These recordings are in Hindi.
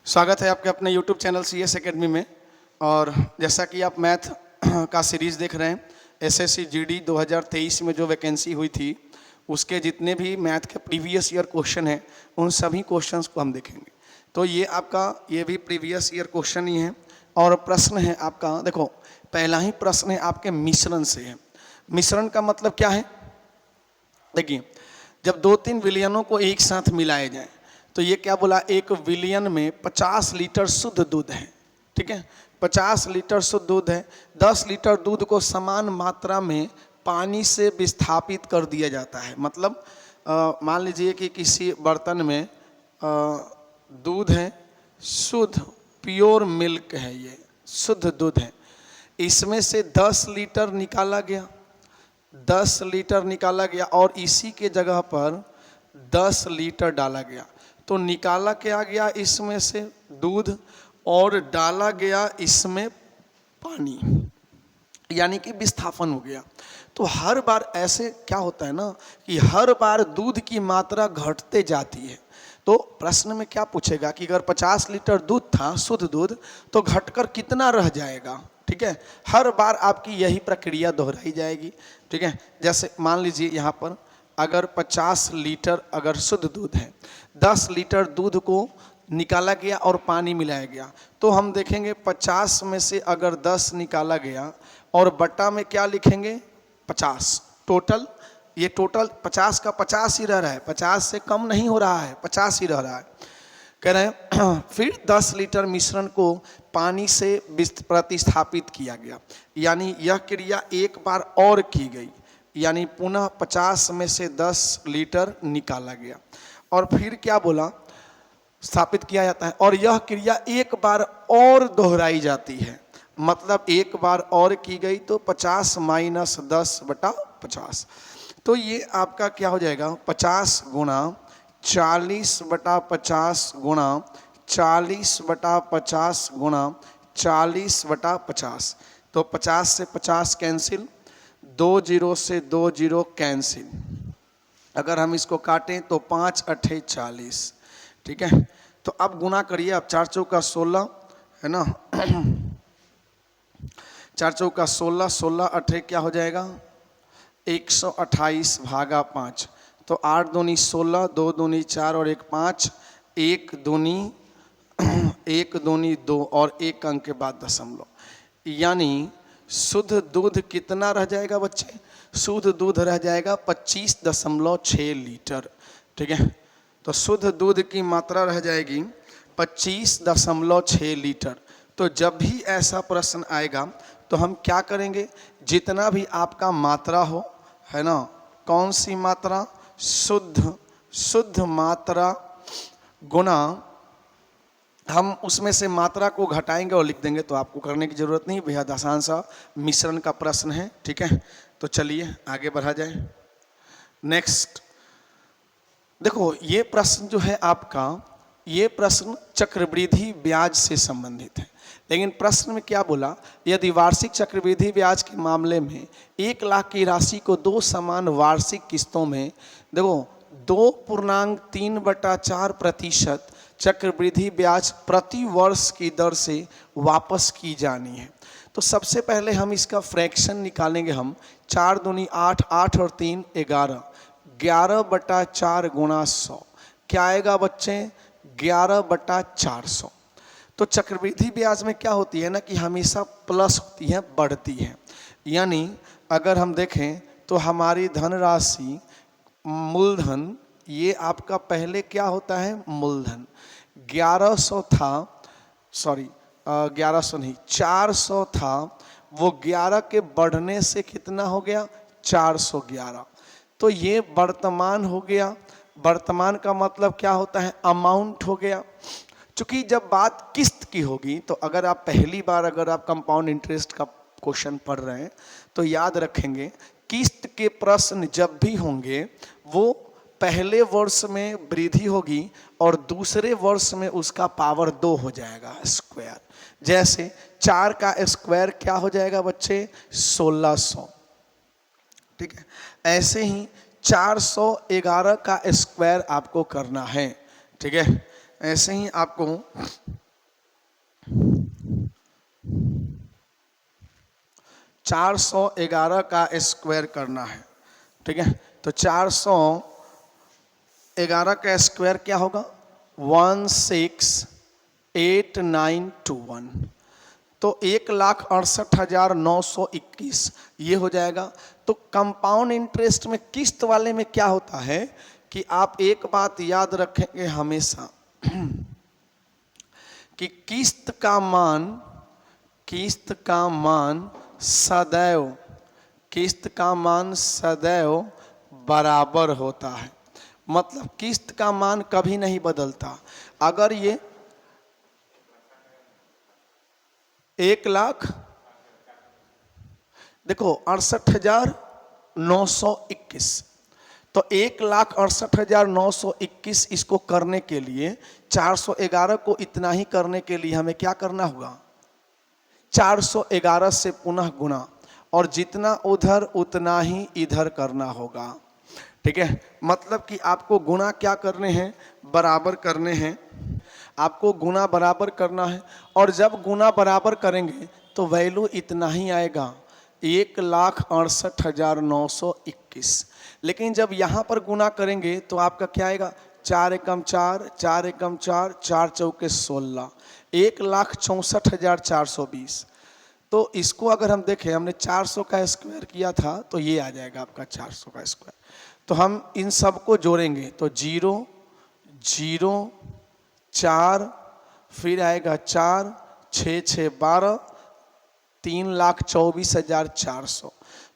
स्वागत है आपके अपने YouTube चैनल CS एकेडमी में। और जैसा कि आप मैथ का सीरीज़ देख रहे हैं, SSC GD 2023 में जो वैकेंसी हुई थी उसके जितने भी मैथ के प्रीवियस ईयर क्वेश्चन हैं उन सभी क्वेश्चंस को हम देखेंगे। तो ये आपका ये भी प्रीवियस ईयर क्वेश्चन ही है और प्रश्न है आपका, देखो पहला ही प्रश्न है आपके मिश्रण से है। मिश्रण का मतलब क्या है? देखिए, जब दो तीन विलयनों को एक साथ मिलाया जाए तो ये क्या बोला, एक विलयन में 50 लीटर शुद्ध दूध है। ठीक है, 50 लीटर शुद्ध दूध है। 10 लीटर दूध को समान मात्रा में पानी से विस्थापित कर दिया जाता है। मतलब मान लीजिए कि किसी बर्तन में दूध है, शुद्ध प्योर मिल्क है, ये शुद्ध दूध है। इसमें से 10 लीटर निकाला गया, 10 लीटर निकाला गया और इसी के जगह पर 10 लीटर डाला गया। तो निकाला क्या गया इसमें से दूध और डाला गया इसमें पानी, यानी कि विस्थापन हो गया। तो हर बार ऐसे क्या होता है ना कि हर बार दूध की मात्रा घटते जाती है। तो प्रश्न में क्या पूछेगा कि अगर 50 लीटर दूध था शुद्ध दूध तो घटकर कितना रह जाएगा। ठीक है, हर बार आपकी यही प्रक्रिया दोहराई जाएगी। ठीक है, जैसे मान लीजिए यहाँ पर अगर 50 लीटर अगर शुद्ध दूध है, 10 लीटर दूध को निकाला गया और पानी मिलाया गया, तो हम देखेंगे 50 में से अगर 10 निकाला गया और बट्टा में क्या लिखेंगे 50, टोटल ये टोटल 50 का 50 ही रह रहा है, 50 से कम नहीं हो रहा है, 50 ही रह रहा है। कह रहे हैं फिर 10 लीटर मिश्रण को पानी से प्रतिस्थापित किया गया, यानी यह क्रिया एक बार और की गई, यानी पुनः 50 में से 10 लीटर निकाला गया और फिर क्या बोला, स्थापित किया जाता है और यह क्रिया एक बार और दोहराई जाती है। मतलब एक बार और की गई तो 50 माइनस 10 बटा 50। तो ये आपका क्या हो जाएगा, 50 गुणा 40 बटा 50 गुणा 40 बटा 50 गुणा 40 बटा 50। तो 50 से 50 कैंसिल, 2 जीरो से 2 जीरो कैंसिल। अगर हम इसको काटें तो 5 अठे 40। ठीक है, तो अब गुना करिए, अब 4 चौका 16 है ना, 4 चौका 16, 16 अठे क्या हो जाएगा 128 भागा 5। तो 8 दूनी 16, 2 दूनी 4 और 1 5, 1 दूनी 2 और 1 अंक के बाद दशमलव, यानी शुद्ध दूध कितना रह जाएगा बच्चे, शुद्ध दूध रह जाएगा 25.6 लीटर। ठीक है, तो शुद्ध दूध की मात्रा रह जाएगी 25.6 लीटर। तो जब भी ऐसा प्रश्न आएगा तो हम क्या करेंगे, जितना भी आपका मात्रा हो, है ना, कौन सी मात्रा, शुद्ध मात्रा गुना, हम उसमें से मात्रा को घटाएंगे और लिख देंगे। तो आपको करने की ज़रूरत नहीं, बेहद आसान सा मिश्रण का प्रश्न है। ठीक है, तो चलिए आगे बढ़ा जाए। नेक्स्ट देखो, ये प्रश्न जो है आपका, ये प्रश्न चक्रवृद्धि ब्याज से संबंधित है। लेकिन प्रश्न में क्या बोला, यदि वार्षिक चक्रवृद्धि ब्याज के मामले में 1 लाख की राशि को 2 समान वार्षिक किस्तों में, देखो 2.3/4% चक्रवृद्धि ब्याज प्रति वर्ष की दर से वापस की जानी है। तो सबसे पहले हम इसका फ्रैक्शन निकालेंगे। हम 4 दूनी 8, 8 और 3 11, 11/4 गुणा 100 क्या आएगा बच्चे, 11/400। तो चक्रवृद्धि ब्याज में क्या होती है ना कि हमेशा प्लस होती है, बढ़ती है। यानी अगर हम देखें तो हमारी धनराशि मूलधन, ये आपका पहले क्या होता है मूलधन, 1100 था, सॉरी 1100 नहीं 400 था, वो 11 के बढ़ने से कितना हो गया 411। तो ये वर्तमान हो गया। वर्तमान का मतलब क्या होता है, अमाउंट हो गया। चूंकि जब बात किस्त की होगी तो अगर आप पहली बार अगर आप कंपाउंड इंटरेस्ट का क्वेश्चन पढ़ रहे हैं तो याद रखेंगे, किस्त के प्रश्न जब भी होंगे वो पहले वर्ष में वृद्धि होगी और दूसरे वर्ष में उसका पावर 2 हो जाएगा स्क्वायर। जैसे 4 का स्क्वायर क्या हो जाएगा बच्चे 1600। ठीक है, ऐसे ही 411 का स्क्वायर आपको करना है। ठीक है, ऐसे ही आपको 411 का स्क्वायर करना है, ठीक है। तो 411 का स्क्वायर क्या होगा, 168921। तो 1,68,921 ये हो जाएगा। तो कंपाउंड इंटरेस्ट में किस्त वाले में क्या होता है कि आप एक बात याद रखेंगे हमेशा कि किस्त का मान सदैव बराबर होता है। मतलब किस्त का मान कभी नहीं बदलता। अगर ये 1,00,000 देखो 68,921, तो 1,68,921 इसको करने के लिए 411 को इतना ही करने के लिए हमें क्या करना होगा, 411 से पुनः गुना, और जितना उधर उतना ही इधर करना होगा, ठीक है। मतलब कि आपको गुना क्या करने हैं, बराबर करने हैं, आपको गुना बराबर करना है। और जब गुना बराबर करेंगे तो वैल्यू इतना ही आएगा, 1,68,921। लेकिन जब यहाँ पर गुना करेंगे तो आपका क्या आएगा, 4 एकम 4, 4 एकम 4, 4 चौके 16, 1,64,420। तो इसको अगर हम देखें, हमने 400 का स्क्वायर किया था तो ये आ जाएगा आपका 400 का स्क्वायर। तो हम इन सबको जोड़ेंगे तो 0 0 4, फिर आएगा 4 6 6 12, 3,24,400।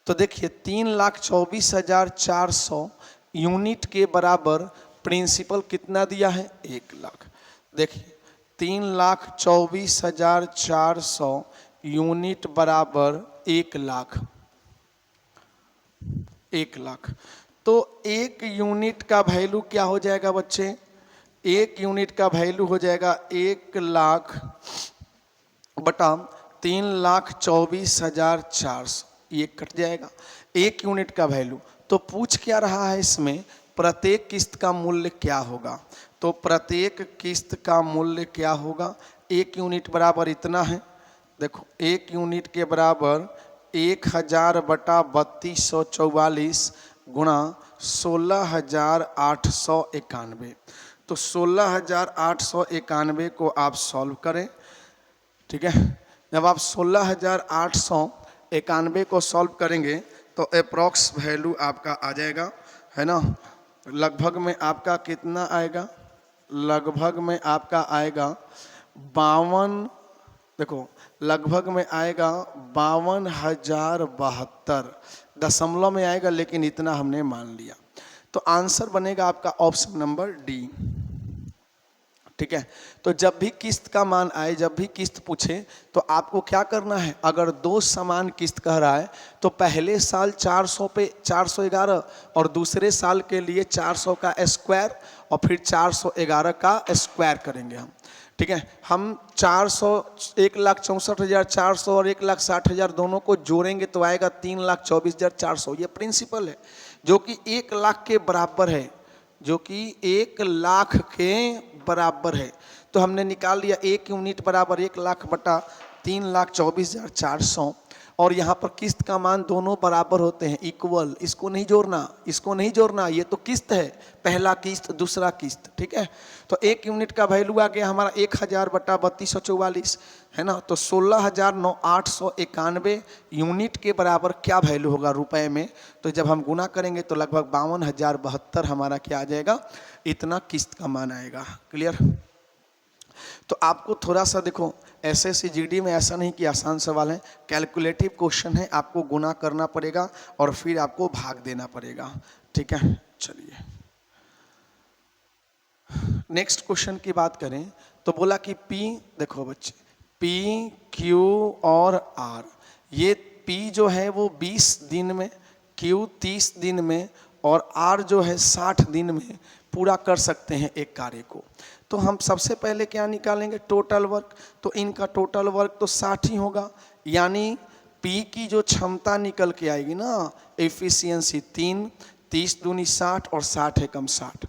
तो देखिए 3,24,400 यूनिट के बराबर प्रिंसिपल कितना दिया है, 1,00,000। देखिए 3,24,400 यूनिट बराबर 1,00,000। 1,00,000 तो 1 यूनिट का वैल्यू क्या हो जाएगा बच्चे, 1 यूनिट का वैल्यू हो जाएगा 1,00,000 बटा 3,24,400, ये कट जाएगा 1 यूनिट का वैल्यू। तो पूछ क्या रहा है इसमें, प्रत्येक किस्त का मूल्य क्या होगा। तो प्रत्येक किस्त का मूल्य क्या होगा, 1 यूनिट बराबर इतना है। देखो 1 यूनिट के बराबर 1,000 बटा 3244 गुणा 16,891। तो 16,891 को आप सॉल्व करें, ठीक है। जब आप 16,891 को सॉल्व करेंगे तो अप्रॉक्स वैल्यू आपका आ जाएगा, है ना। लगभग में आपका कितना आएगा, लगभग में आपका आएगा 52, देखो लगभग में आएगा 52,072, दशमलव में आएगा लेकिन इतना हमने मान लिया। तो आंसर बनेगा आपका ऑप्शन नंबर डी, ठीक है। तो जब भी किस्त का मान आए, जब भी किस्त पूछे तो आपको क्या करना है, अगर दो समान किस्त कह रहा है तो पहले साल 400 पे 411 और दूसरे साल के लिए 400 का स्क्वायर और फिर 411 का स्क्वायर करेंगे हम, ठीक है। हम 1,64,400 और 1,60,000 दोनों को जोड़ेंगे तो आएगा 3,24,400। ये प्रिंसिपल है जो कि 1,00,000 के बराबर है, जो कि 1,00,000 के बराबर है। तो हमने निकाल लिया 1 यूनिट बराबर 1,00,000 बटा 3,24,400, और यहाँ पर किस्त का मान दोनों बराबर होते हैं, इक्वल। इसको नहीं जोड़ना, इसको नहीं जोड़ना, ये तो किस्त है, पहला किस्त दूसरा किस्त, ठीक है। तो 1 यूनिट का वैल्यू आ गया हमारा 1,000 बटा 3244, है ना। तो 16,891 यूनिट के बराबर क्या वैल्यू होगा रुपए में, तो जब हम गुना करेंगे तो लगभग 52,072 हमारा क्या आ जाएगा, इतना किस्त का मान आएगा। क्लियर। तो आपको थोड़ा सा देखो, एसएससी जीडी में ऐसा नहीं कि आसान सवाल है, कैलकुलेटिव क्वेश्चन है, आपको गुना करना पड़ेगा और फिर आपको भाग देना पड़ेगा, ठीक है। चलिए नेक्स्ट क्वेश्चन की बात करें तो बोला कि P, देखो बच्चे, P, Q और R, ये P जो है वो 20 दिन में, Q 30 दिन में और R जो है 60 दिन में पूरा कर सकते हैं एक कार्य को। तो हम सबसे पहले क्या निकालेंगे, टोटल वर्क। तो इनका टोटल वर्क तो 60 ही होगा, यानी P की जो क्षमता निकल के आएगी ना, एफिशिएंसी 3, 30 दूनी 60 और 60 एकम 60।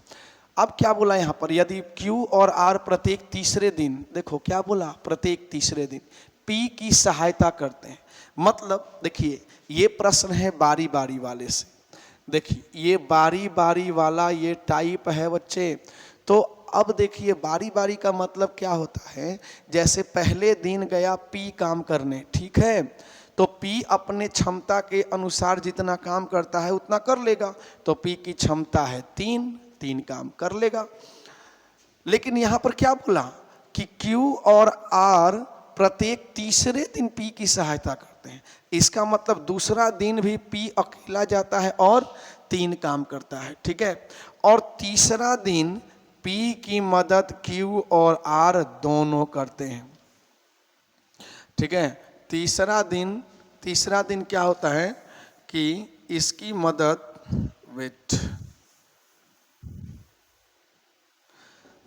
अब क्या बोला यहाँ पर, यदि Q और R प्रत्येक तीसरे दिन, देखो क्या बोला, प्रत्येक तीसरे दिन पी की सहायता करते हैं। मतलब देखिए ये प्रश्न है बारी बारी वाले से। देखिए ये बारी बारी वाला ये टाइप है बच्चे। तो अब देखिए बारी बारी का मतलब क्या होता है, जैसे पहले दिन गया पी काम करने, ठीक है, तो पी अपने क्षमता के अनुसार जितना काम करता है उतना कर लेगा। तो पी की क्षमता है 3 काम कर लेगा। लेकिन यहां पर क्या बोला कि क्यू और आर प्रत्येक तीसरे दिन पी की सहायता करते हैं। इसका मतलब दूसरा दिन भी पी अकेला जाता है और 3 काम करता है, ठीक है। और तीसरा दिन पी की मदद क्यू और आर दोनों करते हैं, ठीक है। तीसरा दिन क्या होता है कि इसकी मदद विथ,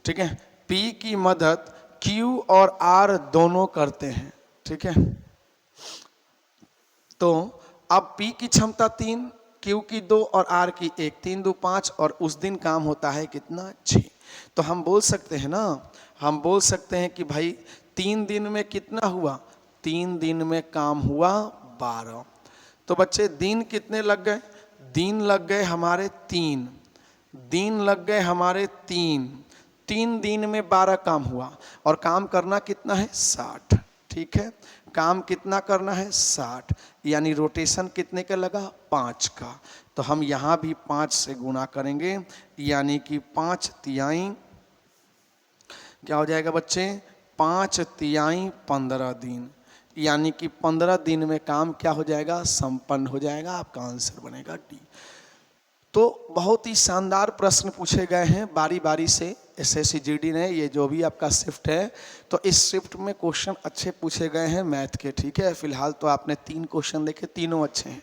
ठीक है, पी की मदद क्यू और आर दोनों करते हैं, ठीक है। तो अब पी की क्षमता 3, क्यू की 2 और आर की 1, 3 2 5, और उस दिन काम होता है कितना 6। तो हम बोल सकते हैं ना, हम बोल सकते हैं कि भाई 3 दिन में कितना हुआ, 3 दिन में काम हुआ 12। तो बच्चे दिन कितने लग गए, दिन लग गए हमारे 3, दिन लग गए हमारे 3 दिन में 12 काम हुआ। और काम करना कितना है 60, ठीक है, काम कितना करना है 60, यानी रोटेशन कितने का लगा 5 का। तो हम यहाँ भी 5 से गुणा करेंगे, यानी कि 5 तिहाई क्या हो जाएगा बच्चे, 5 तिहाई 15 दिन, यानी कि 15 दिन में काम क्या हो जाएगा, संपन्न हो जाएगा। आपका आंसर बनेगा डी। तो बहुत ही शानदार प्रश्न पूछे गए हैं बारी बारी से एसएससी जीडी ने, ये जो भी आपका शिफ्ट है, तो इस शिफ्ट में क्वेश्चन अच्छे पूछे गए हैं मैथ के, ठीक है। फिलहाल तो आपने 3 क्वेश्चन देखे, तीनों अच्छे हैं,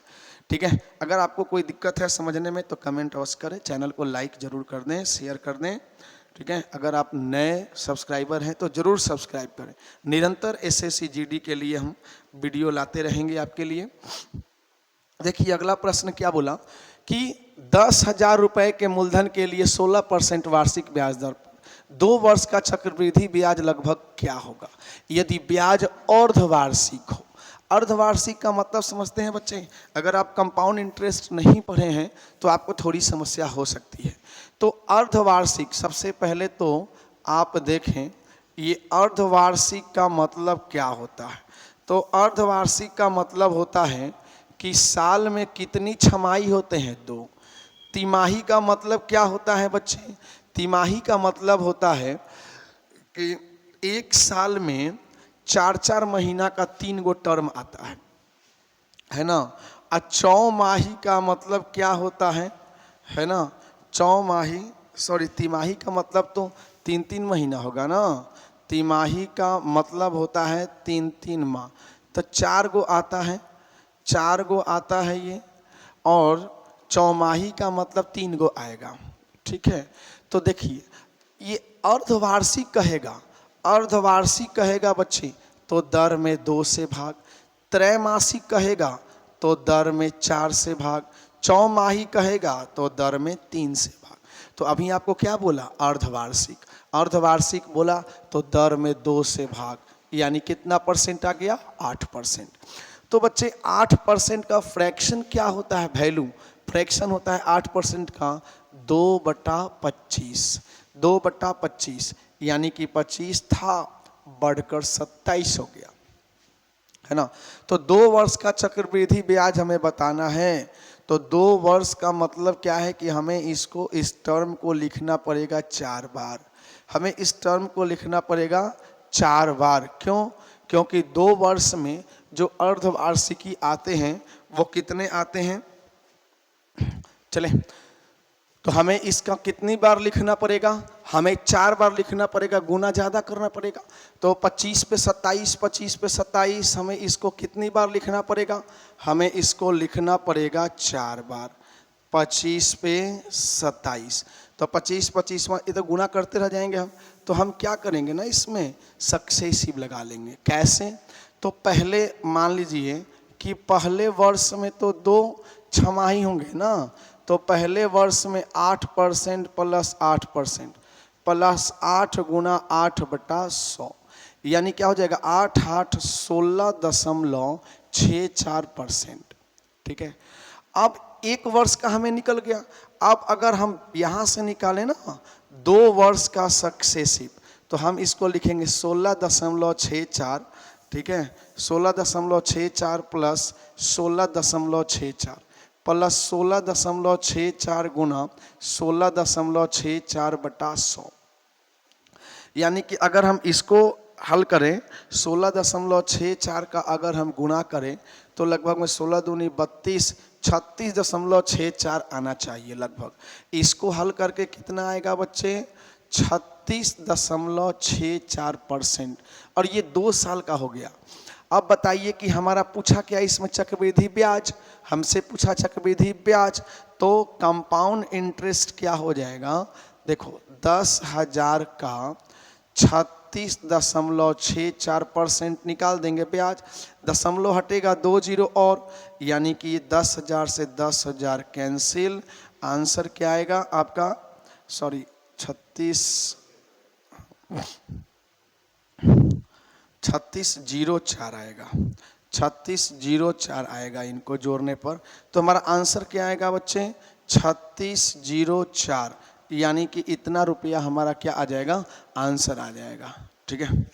ठीक है। अगर आपको कोई दिक्कत है समझने में तो कमेंट अवश्य करें, चैनल को लाइक जरूर कर दें, शेयर कर दें, ठीक है। अगर आप नए सब्सक्राइबर हैं तो जरूर सब्सक्राइब करें। निरंतर एसएससी जीडी के लिए हम वीडियो लाते रहेंगे आपके लिए। देखिए अगला प्रश्न क्या बोला कि 10,000 रुपए के मूलधन के लिए 16% वार्षिक ब्याज दर पर 2 वर्ष का चक्रवृद्धि ब्याज लगभग क्या होगा यदि ब्याज अर्धवार्षिक हो। अर्धवार्षिक का मतलब समझते हैं बच्चे, अगर आप कंपाउंड इंटरेस्ट नहीं पढ़े हैं तो आपको थोड़ी समस्या हो सकती है। तो अर्धवार्षिक, सबसे पहले तो आप देखें ये अर्धवार्षिक का मतलब क्या होता है। तो अर्धवार्षिक का मतलब होता है कि साल में कितनी छमाही होते हैं, 2। तिमाही का मतलब क्या होता है बच्चे, तिमाही का मतलब होता है कि एक साल में 4 महीना का 3 गो टर्म आता है ना। और चौमाही का मतलब क्या होता है ना, तिमाही का मतलब तो 3 महीना होगा ना। तिमाही का मतलब होता है 3 माह, तो 4 गो आता है, 4 गो आता है ये, और चौमाही का मतलब 3 गो आएगा, ठीक है। तो देखिए ये अर्धवार्षिक कहेगा, अर्धवार्षिक कहेगा बच्चे तो दर में 2 से भाग, त्रैमासिक कहेगा तो दर में 4 से भाग, चौमाही कहेगा तो दर में 3 से भाग। तो अभी आपको क्या बोला, अर्धवार्षिक, अर्धवार्षिक बोला तो दर में 2 से भाग, यानी कितना परसेंट आ गया 8%। तो बच्चे 8% का फ्रैक्शन क्या होता है, वैल्यू, फ्रैक्शन होता है 8% का 2/25, 2/25, यानी कि 25 था बढ़कर 27 हो गया, है ना। तो 2 वर्ष का चक्रवृद्धि ब्याज हमें बताना है। तो 2 वर्ष का मतलब क्या है कि हमें इसको, इस टर्म को लिखना पड़ेगा 4 बार, हमें इस टर्म को लिखना पड़ेगा 4 बार। क्यों, क्योंकि 2 वर्ष में जो अर्धवार्षिकी आते हैं वो कितने आते हैं, चले तो हमें इसका कितनी बार लिखना पड़ेगा, हमें 4 बार लिखना पड़ेगा, गुना ज़्यादा करना पड़ेगा। तो 25 पे 27, 25 पे 27, हमें इसको कितनी बार लिखना पड़ेगा, हमें इसको लिखना पड़ेगा 4 बार, 25 पे 27। तो 25 25 ये तो गुना करते रह जाएंगे हम। तो हम क्या करेंगे ना, इसमें सक्सेसिव लगा लेंगे। कैसे, तो पहले मान लीजिए कि पहले वर्ष में तो 2 छमाही होंगे ना, तो पहले वर्ष में 8% प्लस 8% प्लस 8 गुना 8/100, यानी क्या हो जाएगा 8,8 16.64%। ठीक है, अब एक वर्ष का हमें निकल गया। अब अगर हम यहाँ से निकालें ना 2 वर्ष का सक्सेसिव, तो हम इसको लिखेंगे 16.64। ठीक है, 16.64 प्लस 16.64 प्लस 16.64 गुना 16.64/100। यानी कि अगर हम इसको हल करें 16.64 का अगर हम गुणा करें तो लगभग में 16 दूनी 32 36.64 आना चाहिए लगभग। इसको हल करके कितना आएगा बच्चे 36.64%। और ये 2 साल का हो गया। अब बताइए कि हमारा पूछा क्या इसमें चक्रवृद्धि ब्याज, हमसे पूछा चक्रवृद्धि ब्याज, तो कंपाउंड इंटरेस्ट क्या हो जाएगा। देखो 10,000 का 36.64% निकाल देंगे ब्याज, दशमलव हटेगा 2 जीरो और, यानी कि 10,000 से 10,000 कैंसिल। आंसर क्या आएगा आपका, सॉरी 3604 आएगा, 3604 आएगा इनको जोड़ने पर। तो हमारा आंसर क्या आएगा बच्चे 3604, यानी कि इतना रुपया हमारा क्या आ जाएगा, आंसर आ जाएगा। ठीक है,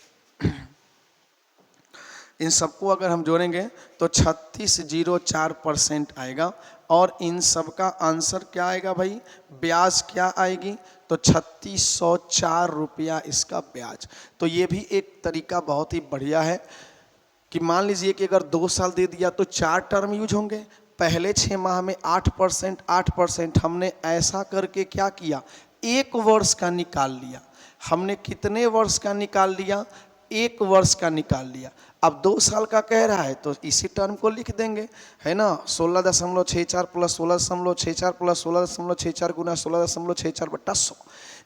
इन सबको अगर हम जोड़ेंगे तो 3604% आएगा। और इन सब का आंसर क्या आएगा भाई, ब्याज क्या आएगी, तो 3604 रुपया इसका ब्याज। तो ये भी एक तरीका बहुत ही बढ़िया है कि मान लीजिए कि अगर 2 साल दे दिया तो 4 टर्म यूज होंगे। पहले 6 माह में 8% हमने ऐसा करके क्या किया, 1 वर्ष का निकाल लिया। हमने कितने वर्ष का निकाल लिया, 1 वर्ष का निकाल लिया। अब 2 साल का कह रहा है तो इसी टर्म को लिख देंगे, है ना। 16.64 प्लस 16.64 प्लस 16.64 गुना 16.64/100।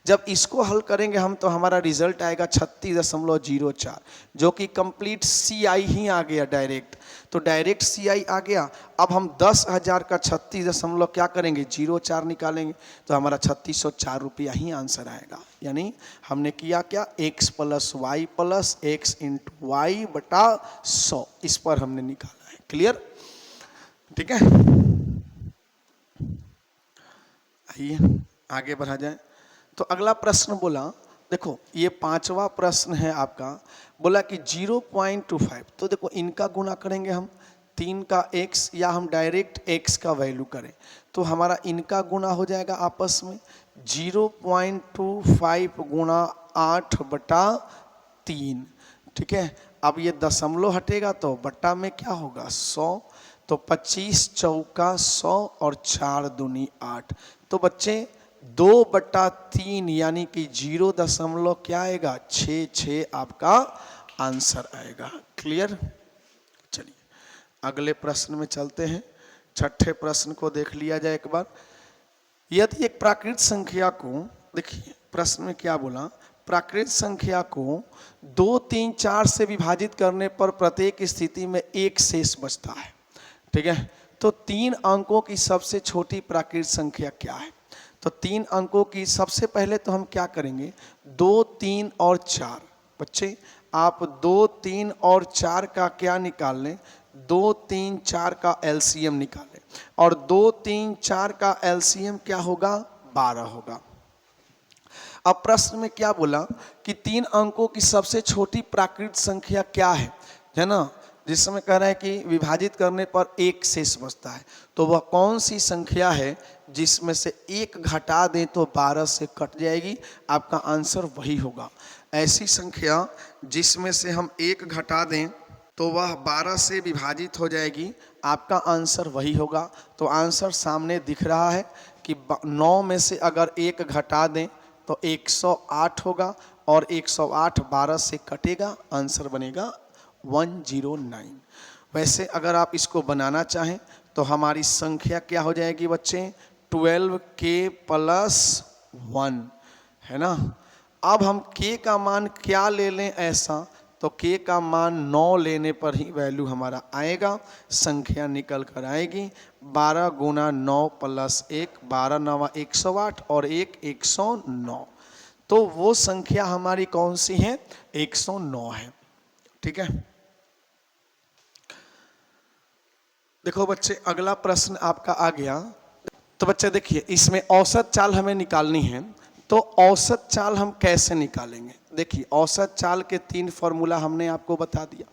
जब इसको हल करेंगे हम तो हमारा रिजल्ट आएगा 36.04, जो कि कंप्लीट CI ही आ गया डायरेक्ट। तो डायरेक्ट CI आ गया। अब हम 10,000 का 36 क्या करेंगे 04 निकालेंगे तो हमारा 3604 रुपया ही आंसर आएगा। यानी हमने किया क्या, x plus Y plus X into Y बटा 100, इस पर हमने निकाला है। क्लियर, ठीक है। आइए आगे बढ़ा जाए। तो अगला प्रश्न बोला, देखो ये 5वां प्रश्न है आपका, बोला कि 0.25। तो देखो इनका गुना करेंगे हम 3 का x, या हम डायरेक्ट x का वैल्यू करें तो हमारा इनका गुना हो जाएगा आपस में 0.25 गुना 8/3। ठीक है, अब ये दशमलव हटेगा तो बट्टा में क्या होगा 100, तो 25 चौका 100 और 4 दूनी 8। तो बच्चे 2/3 यानी कि 0. क्या आएगा 66 आपका आंसर आएगा। क्लियर, चलिए अगले प्रश्न में चलते हैं। 6ठे प्रश्न को देख लिया जाए एक बार। यदि एक प्राकृत संख्या को, देखिए प्रश्न में क्या बोला, प्राकृत संख्या को 2, 3, 4 से विभाजित करने पर प्रत्येक स्थिति में 1 शेष बचता है। ठीक है, तो 3 अंकों की सबसे छोटी प्राकृत संख्या क्या है। तो 3 अंकों की सबसे पहले तो हम क्या करेंगे, 2, 3 और 4। बच्चे आप 2, 3 और 4 का क्या निकाल लें, 2, 3, 4 का एलसीएम निकालें। और 2, 3, 4 का एलसीएम क्या होगा 12 होगा। अब प्रश्न में क्या बोला कि 3 अंकों की सबसे छोटी प्राकृत संख्या क्या है ना, जिस समय कह रहा है कि विभाजित करने पर 1 शेष बचता है। तो वह कौन सी संख्या है जिसमें से 1 घटा दें तो 12 से कट जाएगी, आपका आंसर वही होगा। ऐसी संख्या जिसमें से हम 1 घटा दें तो वह 12 से विभाजित हो जाएगी, आपका आंसर वही होगा। तो आंसर सामने दिख रहा है कि 9 में से अगर 1 घटा दें तो 108 होगा, और 108 12 से कटेगा, आंसर बनेगा 109। वैसे अगर आप इसको बनाना चाहें तो हमारी संख्या क्या हो जाएगी बच्चे 12k + 1, है ना। अब हम k का मान क्या ले लें ऐसा, तो k का मान 9 लेने पर ही वैल्यू हमारा आएगा, संख्या निकल कर आएगी 12 गुना 9 + 1, 12 9 108 और 1 109। तो वो संख्या हमारी कौन सी है 109 है। ठीक है। देखो बच्चे, अगला प्रश्न आपका आ गया। तो बच्चे देखिए, इसमें औसत चाल हमें निकालनी है। तो औसत चाल हम कैसे निकालेंगे? देखिए, औसत चाल के 3 फॉर्मूला हमने आपको बता दिया।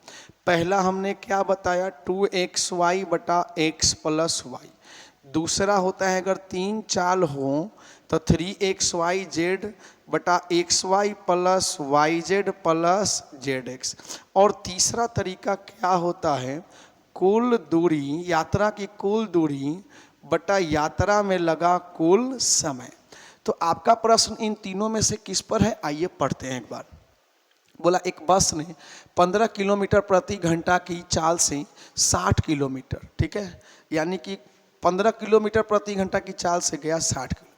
पहला हमने क्या बताया, 2xy बटा x प्लस वाई। दूसरा होता है अगर 3 चाल हो तो 3xyz बटा xy plus yz plus zx। और तीसरा तरीका क्या होता है, कुल दूरी, यात्रा की कुल दूरी बटा यात्रा में लगा कुल समय। तो आपका प्रश्न इन तीनों में से किस पर है, आइए पढ़ते हैं एक बार। बोला एक बस ने 15 किलोमीटर प्रति घंटा की चाल से 60 किलोमीटर, ठीक है, यानी कि 15 किलोमीटर प्रति घंटा की चाल से गया 60 किलोमीटर।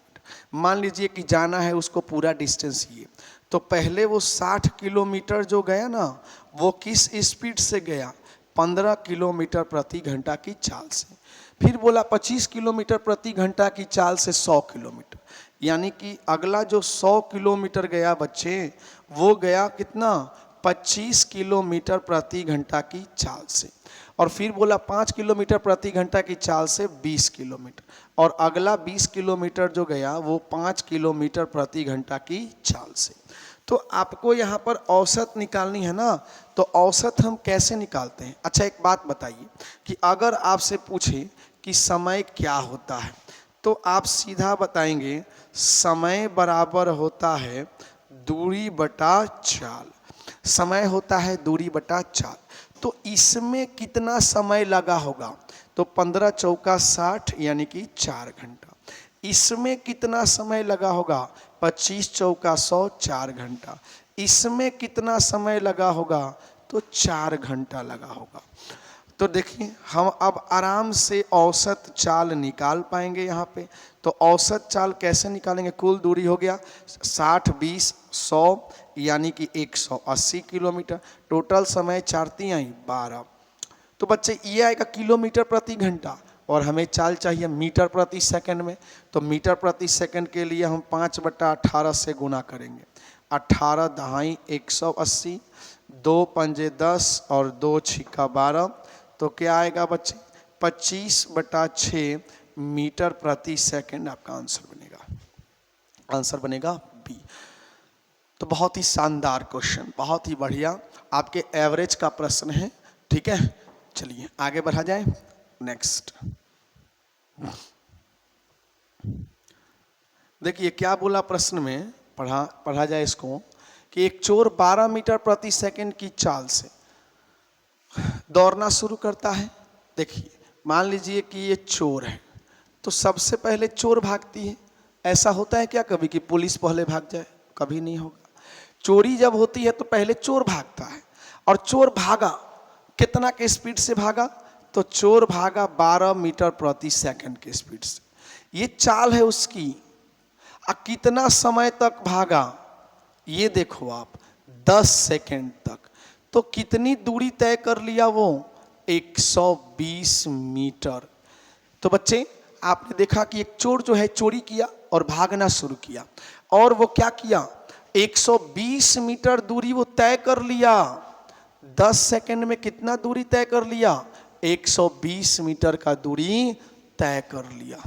मान लीजिए कि जाना है उसको पूरा डिस्टेंस ये। तो पहले वो 60 किलोमीटर जो गया ना, वो किस स्पीड से गया, 15 किलोमीटर प्रति घंटा की चाल से। फिर बोला 25 किलोमीटर प्रति घंटा की चाल से 100 किलोमीटर, यानी कि अगला जो 100 किलोमीटर गया बच्चे, वो गया कितना, 25 किलोमीटर प्रति घंटा की चाल से। और फिर बोला 5 किलोमीटर प्रति घंटा की चाल से 20 किलोमीटर, और अगला 20 किलोमीटर जो गया वो 5 किलोमीटर प्रति घंटा की चाल से। तो आपको यहाँ पर औसत निकालनी है ना, तो औसत हम कैसे निकालते हैं? अच्छा एक बात बताइए कि अगर आपसे पूछे कि समय क्या होता है, तो आप सीधा बताएंगे समय बराबर होता है दूरी बटा चाल। समय होता है दूरी बटा चाल। तो इसमें कितना समय लगा होगा, तो 15 चौका 60 यानी कि 4 घंटा। इसमें कितना समय लगा होगा, 25 चौका 100, 4 घंटा। इसमें कितना समय लगा होगा, तो 4 घंटा लगा होगा। तो देखिए, हम अब आराम से औसत चाल निकाल पाएंगे यहाँ पे। तो औसत चाल कैसे निकालेंगे, कुल दूरी हो गया 60 20 100 यानी कि 180 किलोमीटर। टोटल समय 4 3 12। तो बच्चे ये आएगा किलोमीटर प्रति घंटा, और हमें चाल चाहिए मीटर प्रति सेकंड में। तो मीटर प्रति सेकंड के लिए हम 5/18 से गुना करेंगे। 18 दहाई 180, 2 पंजे 10 और 2 छिक्का 12। तो क्या आएगा बच्चे, 25/6 मीटर प्रति सेकंड आपका आंसर बनेगा। आंसर बनेगा बी। तो बहुत ही शानदार क्वेश्चन, बहुत ही बढ़िया, आपके एवरेज का प्रश्न है, ठीक है। चलिए आगे बढ़ा जाए। नेक्स्ट देखिए क्या बोला प्रश्न में, पढ़ा जाए इसको, कि एक चोर 12 मीटर प्रति सेकंड की चाल से दौड़ना शुरू करता है। देखिए मान लीजिए कि ये चोर है, तो सबसे पहले चोर भागती है। ऐसा होता है क्या कभी कि पुलिस पहले भाग जाए? कभी नहीं होगा। चोरी जब होती है तो पहले चोर भागता है, और चोर भागा कितना के स्पीड से भागा, तो चोर भागा 12 मीटर प्रति सेकंड के स्पीड से। ये चाल है उसकी। कितना समय तक भागा, ये देखो आप, 10 सेकंड तक। तो कितनी दूरी तय कर लिया वो, 120 मीटर। तो बच्चे आपने देखा कि एक चोर जो है चोरी किया और भागना शुरू किया, और वो क्या किया, 120 मीटर दूरी वो तय कर लिया। 10 सेकंड में कितना दूरी तय कर लिया, 120 मीटर का दूरी तय कर लिया।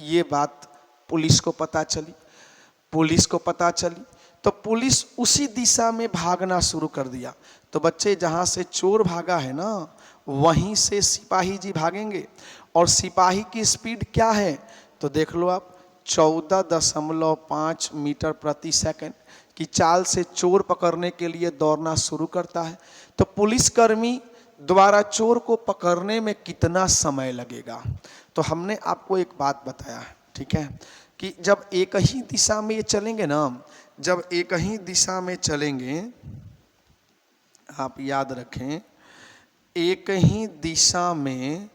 ये बात पुलिस को पता चली। तो पुलिस उसी दिशा में भागना शुरू कर दिया। तो बच्चे जहाँ से चोर भागा है ना, वहीं से सिपाही जी भागेंगे। और सिपाही की स्पीड क्या है, तो देख लो आप, 14.5 मीटर प्रति सेकंड की चाल से चोर पकड़ने के लिए दौड़ना शुरू करता है। तो पुलिसकर्मी द्वारा चोर को पकड़ने में कितना समय लगेगा? तो हमने आपको एक बात बताया है, ठीक है, कि जब एक ही दिशा में ये चलेंगे ना, जब एक ही दिशा में चलेंगे, आप याद रखें, एक ही दिशा में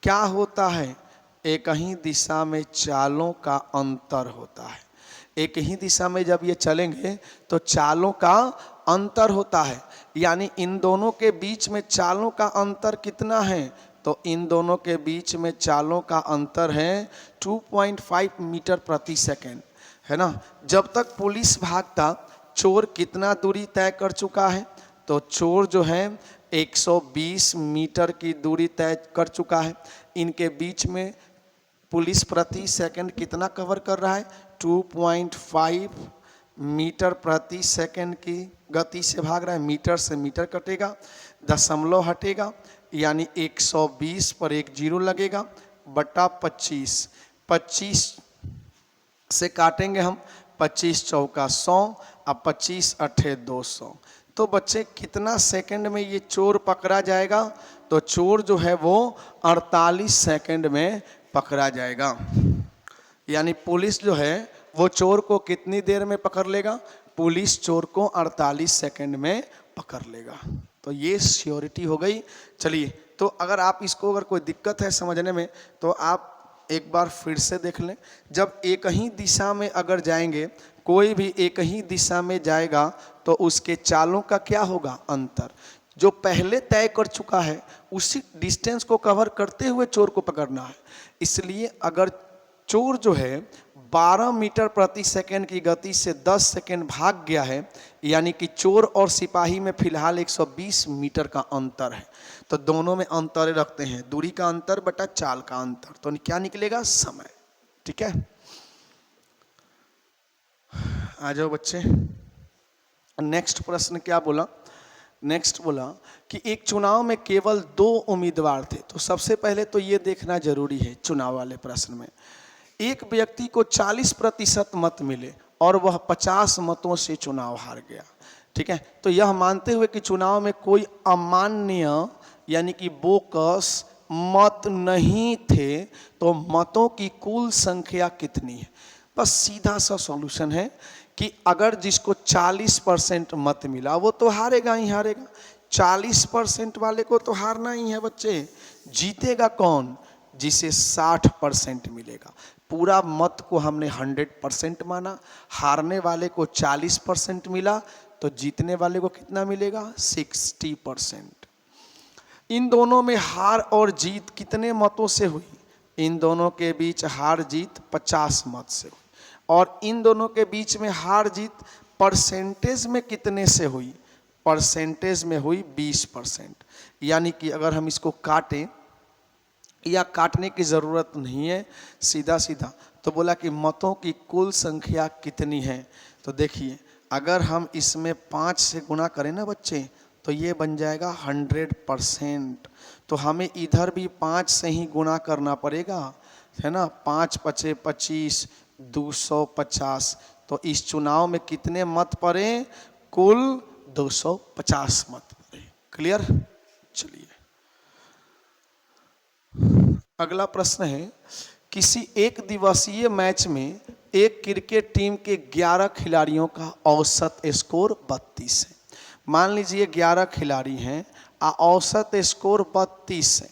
क्या होता है, एक ही दिशा में चालों का अंतर होता है। एक ही दिशा में जब ये चलेंगे तो चालों का अंतर होता है। यानी इन दोनों के बीच में चालों का अंतर कितना है, तो इन दोनों के बीच में चालों का अंतर है 2.5 मीटर प्रति सेकंड, है ना। जब तक पुलिस भागता, चोर कितना दूरी तय कर चुका है, तो चोर जो है 120 मीटर की दूरी तय कर चुका है। इनके बीच में पुलिस प्रति सेकंड कितना कवर कर रहा है? 2.5 मीटर प्रति सेकंड की गति से भाग रहा है। मीटर से मीटर कटेगा, दशमलव हटेगा, यानी 120 पर एक जीरो लगेगा बटा 25। 25 से काटेंगे हम, 25 चौका 100, अब 25 अठे 200। तो बच्चे कितना सेकंड में ये चोर पकड़ा जाएगा? तो चोर जो है वो 48 सेकंड में पकड़ा जाएगा। यानी पुलिस जो है वो चोर को कितनी देर में पकड़ लेगा? पुलिस चोर को 48 सेकंड में पकड़ लेगा। तो ये श्योरिटी हो गई। चलिए, तो अगर आप इसको अगर कोई दिक्कत है समझने में तो आप एक बार फिर से देख लें। जब एक ही दिशा में अगर जाएंगे, कोई भी एक ही दिशा में जाएगा तो उसके चालों का क्या होगा? अंतर। जो पहले तय कर चुका है उसी डिस्टेंस को कवर करते हुए चोर को पकड़ना है। इसलिए अगर चोर जो है 12 मीटर प्रति सेकंड की गति से 10 सेकंड भाग गया है, यानी कि चोर और सिपाही में फिलहाल 120 मीटर का अंतर है। तो दोनों में अंतर रखते हैं, दूरी का अंतर बटा चाल का अंतर, तो क्या निकलेगा? समय। ठीक है, आ जाओ बच्चे। नेक्स्ट प्रश्न क्या बोला? नेक्स्ट बोला कि एक चुनाव में केवल 2 उम्मीदवार थे। तो सबसे पहले तो ये देखना जरूरी है चुनाव वाले प्रश्न में, एक व्यक्ति को 40% मत मिले और वह 50 मतों से चुनाव हार गया। ठीक है, तो यह मानते हुए कि चुनाव में कोई अमान्य यानी कि बोकस मत नहीं थे, तो मतों की कुल संख्या कितनी है? बस सीधा सा सॉल्यूशन है कि अगर जिसको 40% मत मिला वो तो हारेगा ही हारेगा। 40% वाले को तो हारना ही है बच्चे। जीतेगा कौन? जिसे 60% मिलेगा। पूरा मत को हमने 100% माना, हारने वाले को 40% मिला, तो जीतने वाले को कितना मिलेगा? 60%। इन दोनों में हार और जीत कितने मतों से हुई? इन दोनों के बीच हार जीत 50 मत से हुई। और इन दोनों के बीच में हार जीत परसेंटेज में कितने से हुई? परसेंटेज में हुई 20%। यानी कि अगर हम इसको काटें, या काटने की ज़रूरत नहीं है, सीधा सीधा तो बोला कि मतों की कुल संख्या कितनी है। तो देखिए, अगर हम इसमें 5 से गुणा करें ना बच्चे, तो ये बन जाएगा 100%। तो हमें इधर भी 5 से ही गुणा करना पड़ेगा, है ना। 5 पचे 25, 250। तो इस चुनाव में कितने मत पड़े? कुल 250 मत पड़े। क्लियर? चलिए, अगला प्रश्न है, किसी एक दिवसीय मैच में एक क्रिकेट टीम के 11 खिलाड़ियों का औसत स्कोर 32 है। मान लीजिए 11 खिलाड़ी हैं, औसत स्कोर 32 है।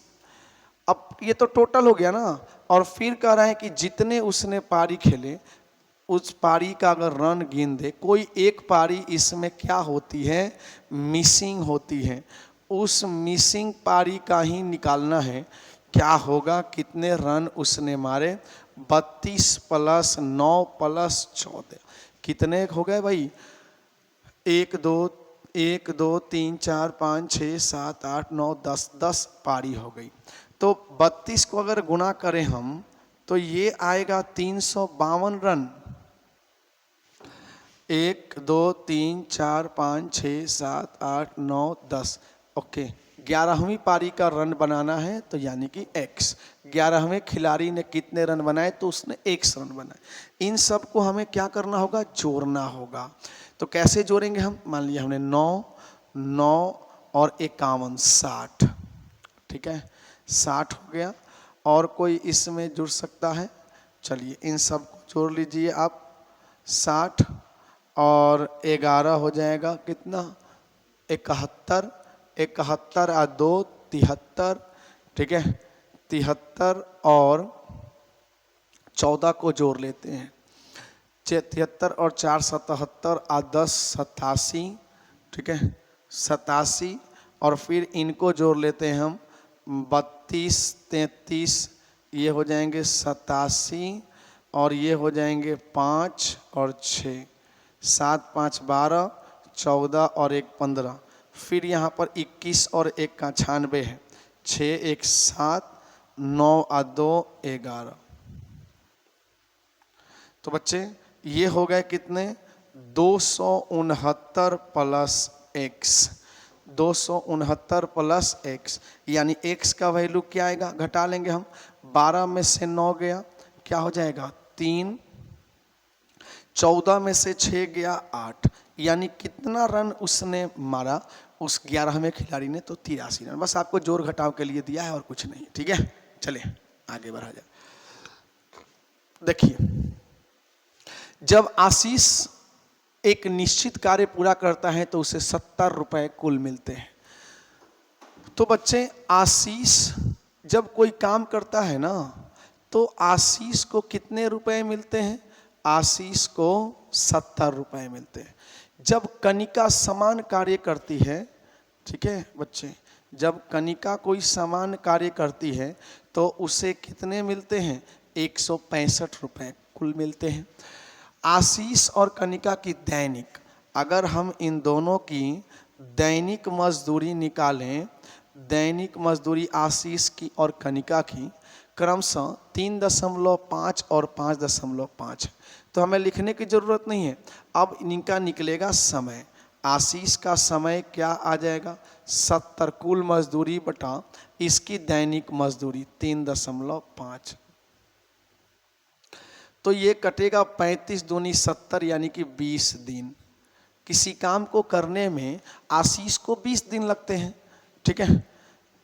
अब ये तो टोटल हो गया ना, और फिर कह रहे हैं कि जितने उसने पारी खेले उस पारी का अगर रन गिन दे, कोई एक पारी इसमें क्या होती है? मिसिंग होती है। उस मिसिंग पारी का ही निकालना है क्या होगा, कितने रन उसने मारे। 32 + 9 + 14 कितने हो गए भाई? 1 2 3 4 5 6 7 8 9 10 10 पारी हो गई। तो 32 को अगर गुणा करें हम तो ये आएगा 352 रन। 1 2 3 4 5 6 7 8 9 10। ओके, 11वीं पारी का रन बनाना है, तो यानी कि x। 11वें खिलाड़ी ने कितने रन बनाए? तो उसने x रन बनाए। इन सब को हमें क्या करना होगा? जोड़ना होगा। तो कैसे जोड़ेंगे हम? मान लिया हमने 9 9 और 51 60। ठीक है, 60 हो गया। और कोई इसमें जुड़ सकता है? चलिए, इन सब को जोड़ लीजिए आप। 60 और 11 हो जाएगा कितना? 71। 71 और 2 73। ठीक है, 73 और 14 को जोड़ लेते हैं। 73 और 4 77 और 10 87। ठीक है, 87। और फिर इनको जोड़ लेते हैं हम, 32 33, ये हो जाएंगे 87। और ये हो जाएंगे 5 और 6, 7 5 12, 14 और 1 15। फिर यहाँ पर 21 और 1 का 96 है, 6 1 7, 9 और 2 11। तो बच्चे ये हो गए कितने, 269 प्लस x, 269 प्लस x, यानी x का वैल्यू क्या आएगा, घटा लेंगे हम, 12 में से 9 गया क्या हो जाएगा 3, 14 में से 6 गया 8, यानी कितना रन उसने मारा उस 11वें खिलाड़ी ने, तो 83 रन। बस आपको जोड़ घटाव के लिए दिया है और कुछ नहीं, ठीक है। चलिए आगे बढ़ा जाए। देखिए जब आशीष एक निश्चित कार्य पूरा करता है तो उसे 70 रुपए कुल मिलते हैं। तो बच्चे आशीष जब कोई काम करता है ना तो आशीष को कितने रुपए मिलते हैं, आशीष को 70 रुपए मिलते हैं। जब कनिका समान कार्य करती है, ठीक है बच्चे, जब कनिका कोई समान कार्य करती है तो उसे कितने मिलते हैं, 165 रुपए कुल मिलते हैं। आशीष और कनिका की दैनिक, अगर हम इन दोनों की दैनिक मजदूरी निकालें, दैनिक मजदूरी आशीष की और कनिका की क्रमशः 3.5 और 5.5, तो हमें लिखने की ज़रूरत नहीं है। अब इनका निकलेगा समय, आशीष का समय क्या आ जाएगा 70 कुल मजदूरी बटा इसकी दैनिक मजदूरी 3.5, तो ये कटेगा 35 दूनी 70 यानी कि 20 दिन। किसी काम को करने में आशीष को 20 दिन लगते हैं, ठीक है।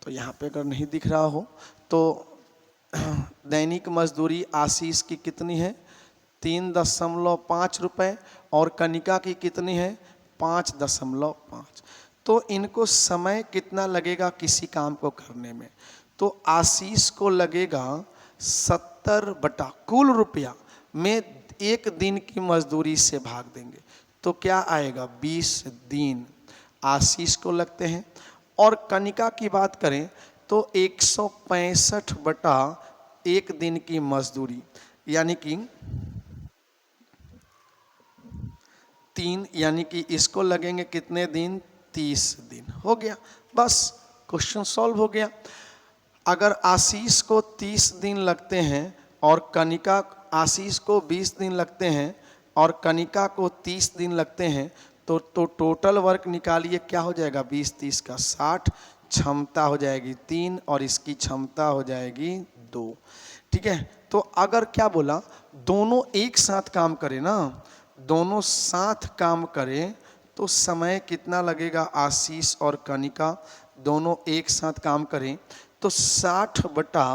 तो यहाँ पे अगर नहीं दिख रहा हो तो दैनिक मजदूरी आशीष की कितनी है 3.5 रुपए और कनिका की कितनी है 5.5। तो इनको समय कितना लगेगा किसी काम को करने में, तो आशीष को लगेगा 70 बटा कुल रुपया में 1 दिन की मजदूरी से भाग देंगे तो क्या आएगा 20 दिन आशीष को लगते हैं। और कनिका की बात करें तो 165 बटा 1 दिन की मजदूरी यानी कि 3, यानी कि इसको लगेंगे कितने दिन 30 दिन। हो गया, बस क्वेश्चन सॉल्व हो गया। अगर आशीष को 30 दिन लगते हैं और कनिका, आशीष को 20 दिन लगते हैं और कनिका को 30 दिन लगते हैं तो टोटल वर्क निकालिए, क्या हो जाएगा 20 30 का 60, क्षमता हो जाएगी 3 और इसकी क्षमता हो जाएगी 2, ठीक है। तो अगर क्या बोला दोनों एक साथ काम करें ना, दोनों साथ काम करें तो समय कितना लगेगा, आशीष और कनिका दोनों एक साथ काम करें तो 60 बटा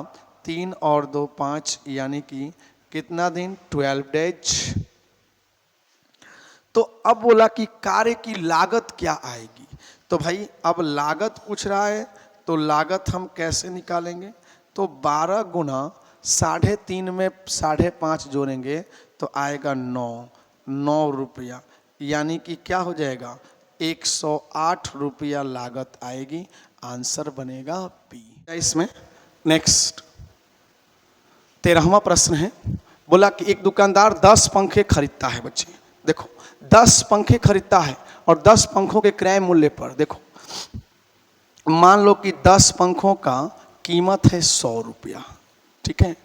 3 और 2 5, यानी कि कितना दिन 12 डेज। तो अब बोला कि कार्य की लागत क्या आएगी, तो भाई अब लागत पूछ रहा है तो लागत हम कैसे निकालेंगे, तो 12 गुना 3.5 में 5.5 जोड़ेंगे तो आएगा 9 रुपया, यानी कि क्या हो जाएगा 108 रुपया लागत आएगी। आंसर बनेगा बी। इसमें नेक्स्ट 13वां प्रश्न है, बोला कि एक दुकानदार 10 पंखे खरीदता है। बच्चे देखो 10 पंखे खरीदता है और 10 पंखों के क्रय मूल्य पर देखो, मान लो कि 10 पंखों का कीमत है 100 रुपया, ठीक है,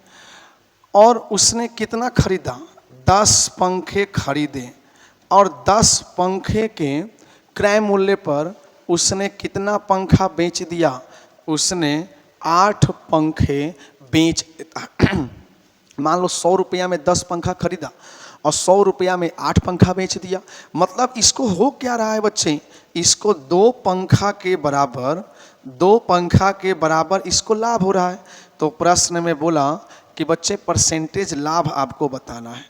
और उसने कितना खरीदा 10 पंखे खरीदे और 10 पंखे के क्रय मूल्य पर उसने कितना पंखा बेच दिया, उसने 8 पंखे बेच देता। मान लो 100 रुपया में 10 पंखा खरीदा और 100 रुपया में 8 पंखा बेच दिया, मतलब इसको हो क्या रहा है बच्चे, इसको 2 पंखा के बराबर इसको लाभ हो रहा है। तो प्रश्न में बोला कि बच्चे परसेंटेज लाभ आपको बताना है,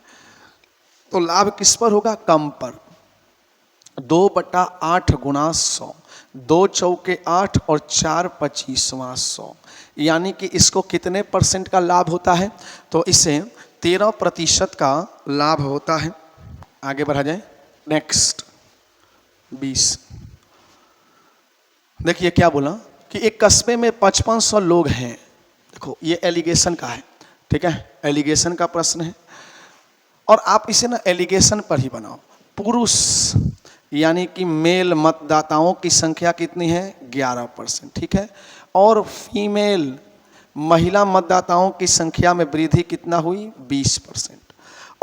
तो लाभ किस पर होगा, कम पर। 2/8 गुना 100, 2 चौके 8 और 4 25वां 100, यानी कि इसको कितने % का लाभ होता है, तो इसे 13% का लाभ होता है। आगे बढ़ा जाए, नेक्स्ट 20। देखिए क्या बोला कि एक कस्बे में 5500 लोग हैं। देखो ये एलिगेशन का है, ठीक है, एलिगेशन का प्रश्न है और आप इसे ना एलिगेशन पर ही बनाओ। पुरुष यानी कि मेल मतदाताओं की संख्या कितनी है 11%, ठीक है। और फीमेल महिला मतदाताओं की संख्या में वृद्धि कितना हुई 20%।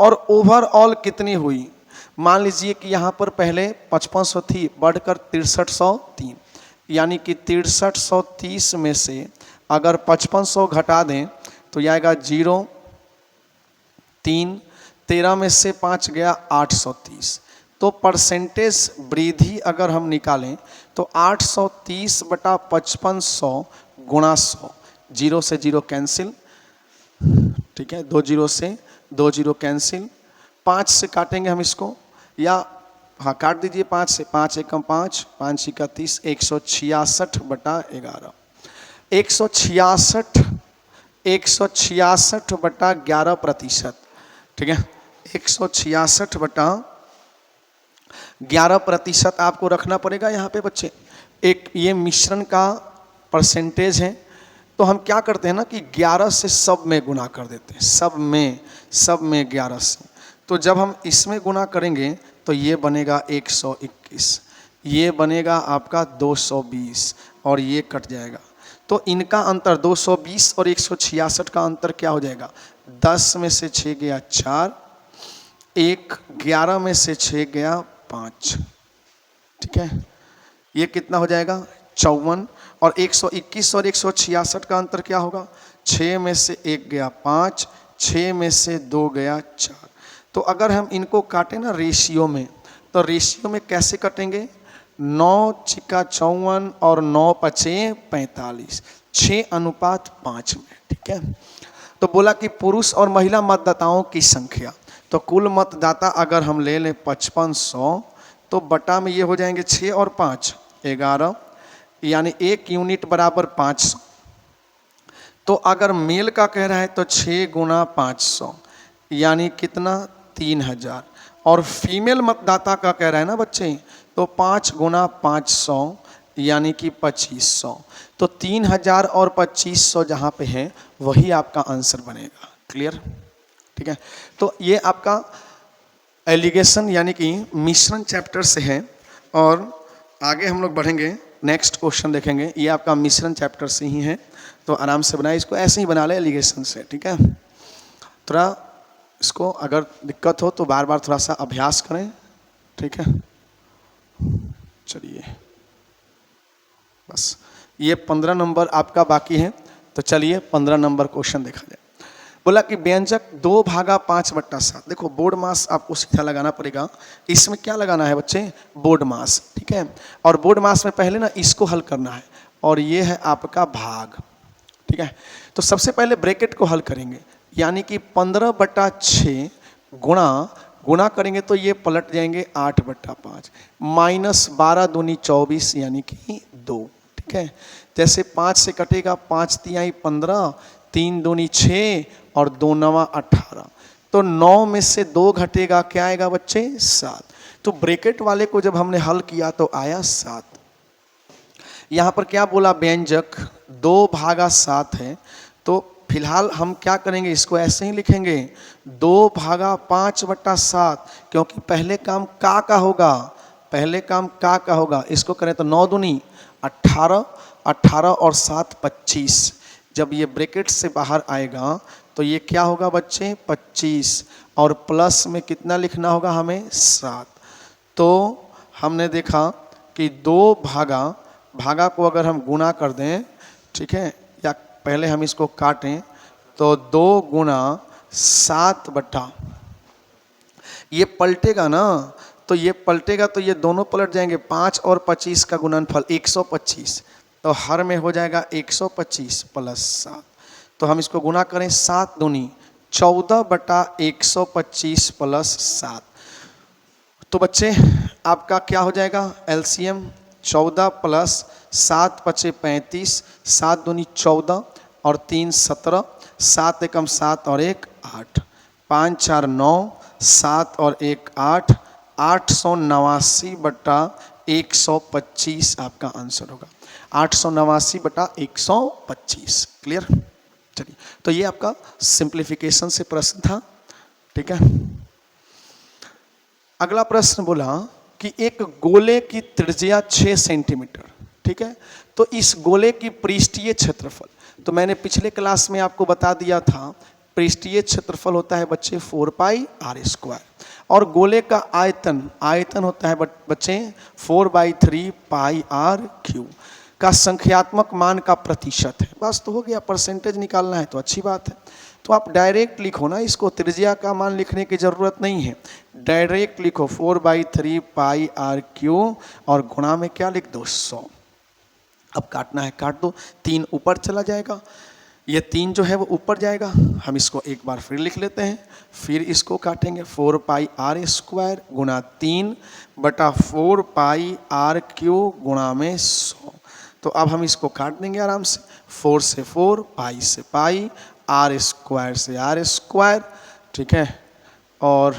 और ओवरऑल कितनी हुई, मान लीजिए कि यहाँ पर पहले 5500 थी, बढ़कर 6303, यानी कि 6330 में से अगर 5500 घटा दें तो यह आएगा 0, 3, 13 में से 5 गया 830। तो परसेंटेज वृद्धि अगर हम निकालें तो 830 बटा 5500 गुणा 100, 0 से 0 कैंसिल, ठीक है, 2 0 से 2 0 कैंसिल, 5 से काटेंगे हम इसको, या हाँ काट दीजिए 5 से, 5 एकम 5, 5 इका 30, 166 बटा 11, 166 बटा 11%, ठीक है, 166 बटा 11% आपको रखना पड़ेगा यहाँ पे बच्चे। एक ये मिश्रण का परसेंटेज है, तो हम क्या करते हैं ना कि 11 से सब में गुना कर देते हैं, सब में 11 से। तो जब हम इसमें गुना करेंगे तो ये बनेगा 121, ये बनेगा आपका 220 और ये कट जाएगा। तो इनका अंतर 220 और 166 का अंतर क्या हो जाएगा, 10 में से 6 गया 4, 11 में से 6 गया 5, ठीक है, ये कितना हो जाएगा 54। और 121 और 166 का अंतर क्या होगा, 6 में से 1 गया 5, 6 में से 2 गया 4। तो अगर हम इनको काटें ना रेशियो में, तो रेशियो में कैसे कटेंगे, 9 चिका 54 और 9 पचे 45, 6:5 में, ठीक है। तो बोला कि पुरुष और महिला मतदाताओं की संख्या, तो कुल मतदाता अगर हम ले लें 5500, तो बटा में ये हो जाएंगे 6 और 5 11, यानी 1 यूनिट बराबर 500। तो अगर मेल का कह रहा है तो 6 गुना 500 यानी कितना 3000, और फीमेल मतदाता का कह रहा है ना बच्चे, तो 5 गुना 500 यानी कि 2500। तो 3000 और 2500 जहाँ पे है वही आपका आंसर बनेगा। क्लियर, ठीक है। तो ये आपका एलिगेशन यानी कि मिश्रण चैप्टर से है, और आगे हम लोग बढ़ेंगे, नेक्स्ट क्वेश्चन देखेंगे, ये आपका मिश्रण चैप्टर से ही है। तो आराम से बनाए, इसको ऐसे ही बना ले एलिगेशन से, ठीक है। थोड़ा इसको अगर दिक्कत हो तो बार बार थोड़ा सा अभ्यास करें, ठीक है। चलिए बस ये 15 नंबर आपका बाकी है, तो चलिए 15 नंबर क्वेश्चन देखा जाए। बोला कि व्यंजक 2/5/7, देखो बोर्ड मास आपको सीधा लगाना पड़ेगा। इसमें क्या लगाना है बच्चे, बोर्ड मास, ठीक है। और बोर्ड मास में पहले ना इसको हल करना है, और ये है आपका भाग, ठीक है। तो सबसे पहले ब्रैकेट को हल करेंगे, यानी कि 15/6 गुणा करेंगे तो ये पलट जाएंगे 8/5, माइनस 12 दूनी 24 यानी कि 2, ठीक है। जैसे 5 से कटेगा 5 तिहाई 15, 3 दूनी 6 और 2 नवा 18, तो 9 में से 2 घटेगा, क्या आएगा बच्चे 7। तो ब्रैकेट वाले को जब हमने हल किया तो आया 7। यहाँ पर क्या बोला, व्यंजक 2/7 है, तो फिलहाल हम क्या करेंगे, इसको ऐसे ही लिखेंगे 2/5/7, क्योंकि पहले काम का होगा, पहले काम का होगा। इसको करें तो 9 दूनी 18, 18 और 7 25। जब ये ब्रैकेट से बाहर आएगा तो ये क्या होगा बच्चे 25, और प्लस में कितना लिखना होगा हमें 7। तो हमने देखा कि 2 भागा को अगर हम गुना कर दें, ठीक है, या पहले हम इसको काटें तो 2 गुना 7 बटा, ये पलटेगा ना, तो ये पलटेगा तो ये दोनों पलट जाएंगे, 5 और 25 का गुणनफल 125, तो हर में हो जाएगा 125 प्लस 7। तो हम इसको गुना करें 7 दूनी 14/125 प्लस 7। तो बच्चे आपका क्या हो जाएगा, एलसीएम 14 प्लस 7 पचे 35, 7 दूनी 14 और 3 17, 7 एकम 7 और 1 8, 5 4 9, 7 और 1 8, 889/125 आपका आंसर होगा, 889/125। क्लियर, चलिए। तो ये आपका सिंप्लीफिकेशन से प्रश्न था, ठीक है। अगला प्रश्न बोला कि एक गोले की त्रिज्या 6 सेंटीमीटर, ठीक है। तो इस गोले की पृष्ठीय क्षेत्रफल, तो मैंने पिछले क्लास में आपको बता दिया था, पृष्ठीय क्षेत्रफल होता है बच्चे 4 पाई आर स्क्वायर, और गोले का आयतन होता है बच्चे 4/3 पाई आर क्यू का संख्यात्मक मान का प्रतिशत है। बस तो हो गया, परसेंटेज निकालना है तो अच्छी बात है। तो आप डायरेक्ट लिखो ना, इसको त्रिज्या का मान लिखने की जरूरत नहीं है, डायरेक्ट लिखो 4/3 पाई आर क्यू और गुणा में क्या लिख दो 100। अब काटना है काट दो, 3 ऊपर चला जाएगा, ये 3 जो है वो ऊपर जाएगा। हम इसको एक बार फिर लिख लेते हैं, फिर इसको काटेंगे 4 पाई आर स्क्वायर गुणा 3/4 पाई आर क्यू गुणा में 100। तो अब हम इसको काट देंगे आराम से, 4 से 4, पाई से पाई, आर स्क्वायर से आर स्क्वायर, ठीक है। और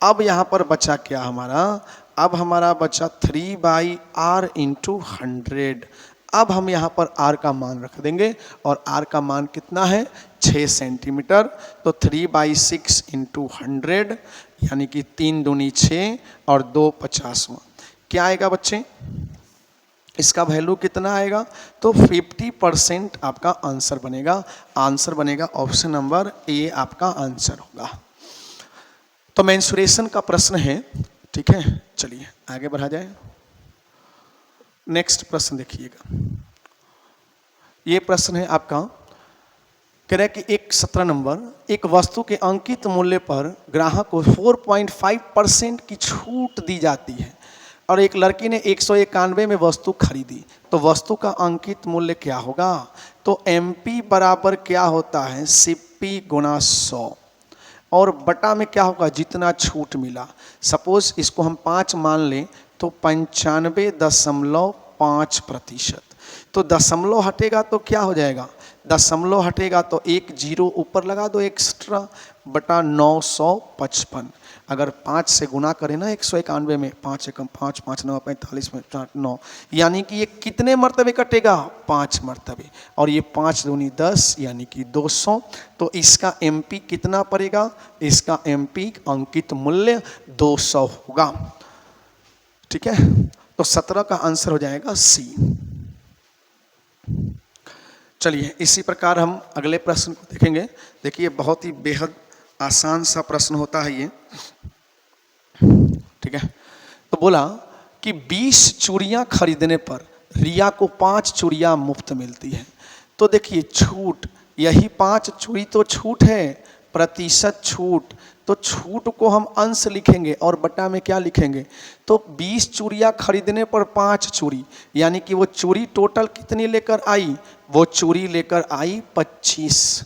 अब यहाँ पर बचा क्या हमारा, अब हमारा बचा 3/r इंटू 100। अब हम यहाँ पर r का मान रख देंगे, और r का मान कितना है 6 सेंटीमीटर। तो 3/6 इंटू 100 यानी कि 3 दूनी 6 और 2 50वां, क्या आएगा बच्चे, इसका वैल्यू कितना आएगा, तो 50% आपका आंसर बनेगा। आंसर बनेगा ऑप्शन नंबर ए, आपका आंसर होगा। तो मेंसुरेशन का प्रश्न है, ठीक है। चलिए आगे बढ़ा जाए, नेक्स्ट प्रश्न देखिएगा। ये प्रश्न है आपका, कह रहा है कि एक 17 नंबर, एक वस्तु के अंकित मूल्य पर ग्राहक को 4.5% की छूट दी जाती है और एक लड़की ने 191 में वस्तु खरीदी, तो वस्तु का अंकित मूल्य क्या होगा। तो MP बराबर क्या होता है CP गुणा 100, और बटा में क्या होगा जितना छूट मिला। सपोज इसको हम 5 मान लें तो 95.5%। तो दशमलव हटेगा तो क्या हो जाएगा, दशमलव हटेगा तो एक जीरो ऊपर लगा दो एक्स्ट्रा, बटा 955। अगर 5 से गुना करें ना 191 में, 5 एकम 5, 5 9 45 में 9, यानी कि ये कितने मरतबे कटेगा 5 मरतबे, और ये 5 दूनी 10 यानी कि 200। तो इसका MP कितना पड़ेगा, इसका MP अंकित मूल्य 200 होगा, ठीक है। तो 17 का आंसर हो जाएगा C। चलिए इसी प्रकार हम अगले प्रश्न को देखेंगे। देखिए बहुत ही बेहद आसान सा प्रश्न होता है ये, ठीक है। तो बोला कि 20 चूड़ियां खरीदने पर रिया को 5 चूड़ियां मुफ्त मिलती हैं। तो देखिए छूट, यही 5 चूड़ी तो छूट है, प्रतिशत छूट, तो छूट को हम अंश लिखेंगे और बटा में क्या लिखेंगे। तो 20 चूड़ियां खरीदने पर 5 चूड़ी, यानी कि वो चूड़ी टोटल कितनी लेकर आई, वो चूड़ी लेकर आई 25।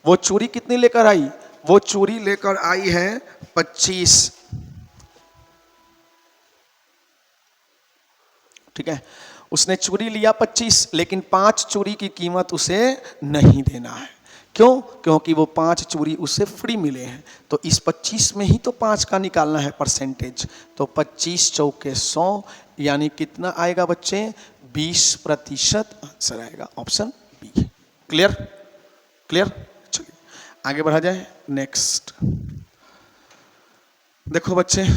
वो चूड़ी कितनी लेकर आई, वो चूड़ी लेकर आई है 25, ठीक है। उसने चूड़ी लिया 25, लेकिन 5 चूड़ी की कीमत उसे नहीं देना है। क्यों, क्योंकि वो 5 चूड़ी उसे फ्री मिले हैं। तो इस 25 में ही तो 5 का निकालना है परसेंटेज। तो 25 चौके 100 यानी कितना आएगा बच्चे 20% आंसर आएगा, ऑप्शन बी। Clear, clear. चलिए आगे बढ़ा जाए, नेक्स्ट देखो बच्चे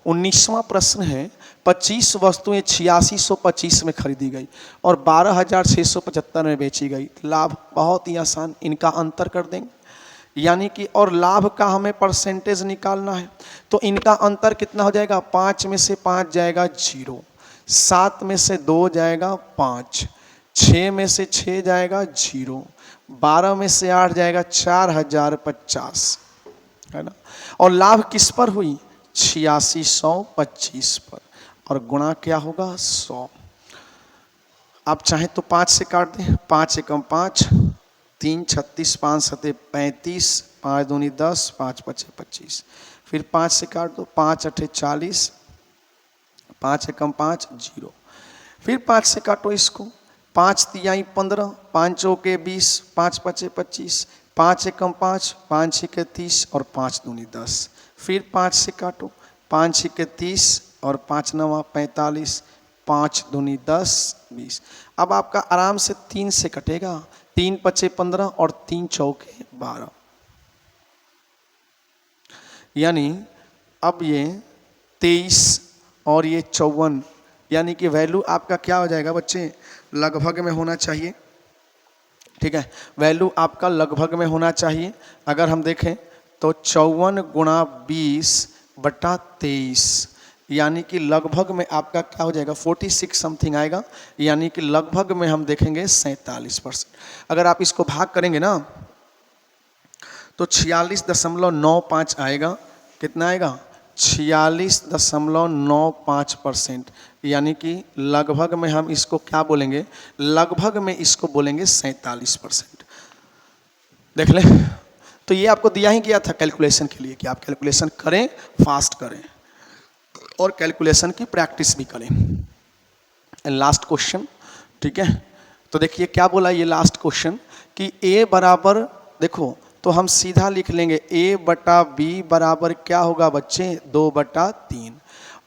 19वां प्रश्न है। 25 वस्तुएं 8625 में खरीदी गई और 12675 में बेची गई। लाभ बहुत ही आसान, इनका अंतर कर देंगे, यानी कि और लाभ का हमें परसेंटेज निकालना है। तो इनका अंतर कितना हो जाएगा, 5 में से 5 जाएगा 0, 7 में से 2 जाएगा 5, 6 में से 6 जाएगा 0, 12 में से 8 जाएगा 4050, है ना। और लाभ किस पर हुई, 8625 पर, और गुणा क्या होगा 100। आप चाहें तो 5 से काट दें, 5 एकम 5, 3 36, 5 सते 35, 5 दूनी 10, 5 पचे 25। फिर 5 से काट दो, 5 अठे 40, 5 एकम 5 0। फिर 5 से काटो इसको, 5 तिहाई 15, 5 चौके 20, 5 पचे 25, 5 एकम 5, 5 छिके 30 और 5 दूनी 10। फिर 5 से काटो, 5 छिके 30 और 5 नवा 45, 5 दूनी 10 20। अब आपका आराम से 3 से कटेगा, 3 पचे 15 और 3 चौके 12, यानी अब ये 23 और ये 54, यानी कि वैल्यू आपका क्या हो जाएगा बच्चे, लगभग में होना चाहिए। ठीक है, वैल्यू आपका लगभग में होना चाहिए। अगर हम देखें तो 54 गुणा 20/23, यानी कि लगभग में आपका क्या हो जाएगा, 46 समथिंग आएगा, यानी कि लगभग में हम देखेंगे 47%। अगर आप इसको भाग करेंगे ना तो 46.95 आएगा। कितना आएगा, 46.95%, यानी कि लगभग में हम इसको क्या बोलेंगे, लगभग में इसको बोलेंगे 47%। देख लें, तो ये आपको दिया ही गया था कैलकुलेशन के लिए कि आप कैलकुलेशन करें, फास्ट करें और कैलकुलेशन की प्रैक्टिस भी करें। लास्ट क्वेश्चन, ठीक है, तो देखिए क्या बोला ये लास्ट क्वेश्चन कि a बराबर, देखो तो हम सीधा लिख लेंगे a/b बराबर क्या होगा बच्चे, 2/3,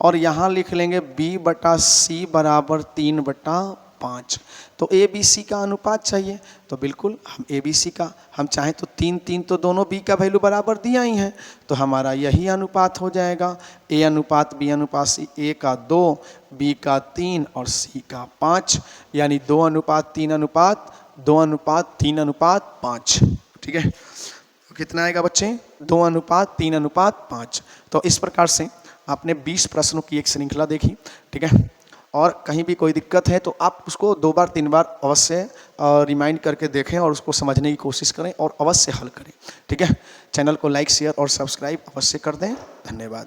और यहाँ लिख लेंगे b/c बराबर 3/5। तो ए बी सी का अनुपात चाहिए, तो बिल्कुल हम ए बी सी का, हम चाहें तो 3 तो दोनों b का वैल्यू बराबर दिया ही है, तो हमारा यही अनुपात हो जाएगा, a अनुपात b अनुपात c, a का 2, b का 3 और c का 5, यानी 2:3:2:3:5। ठीक है, तो कितना आएगा बच्चे, 2:3:5। तो इस प्रकार से आपने 20 प्रश्नों की एक श्रृंखला देखी। ठीक है, और कहीं भी कोई दिक्कत है तो आप उसको 2 बार 3 बार अवश्य रिमाइंड करके देखें और उसको समझने की कोशिश करें और अवश्य हल करें। ठीक है, चैनल को लाइक शेयर और सब्सक्राइब अवश्य कर दें। धन्यवाद।